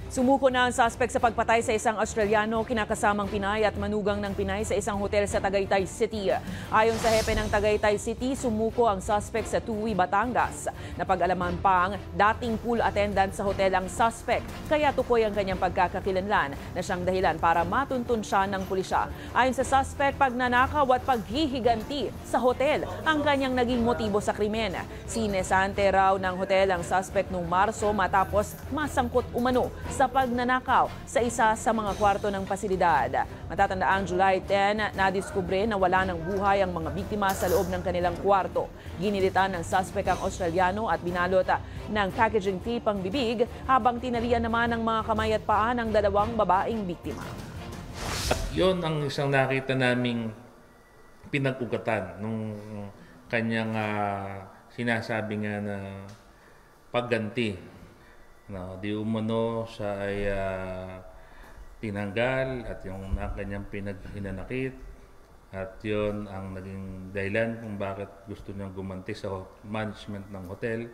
Sumuko na ang suspect sa pagpatay sa isang Australiano kinakasamang Pinay at manugang ng Pinay sa isang hotel sa Tagaytay City. Ayon sa hepe ng Tagaytay City, sumuko ang suspect sa Tuwi, Batangas. Napag-alaman pang dating pool attendant sa hotel ang suspect, kaya tukoy ang kanyang pagkakakilanlan na siyang dahilan para matuntun siya ng pulisya. Ayon sa suspect, pagnanakaw at paghihiganti sa hotel ang kanyang naging motibo sa krimen. Sinesante raw ng hotel ang suspect noong Marso matapos masangkot umano sa pagnanakaw sa isa sa mga kwarto ng pasilidad. Matatandaang July 10, nadiskubre na wala ng buhay ang mga biktima sa loob ng kanilang kwarto. Ginilitan ng suspect ang Australiano at binalot ng packaging tape ang bibig habang tinalian naman ng mga kamay at paa ng dalawang babaeng biktima. Yon ang isang nakita naming pinag-ugatan nung kanyang sinasabi nga na pagganti. No, di umano siya ay tinanggal at yung kanyang pinaghinanakit at yon ang naging dahilan kung bakit gusto niyang gumanti sa management ng hotel.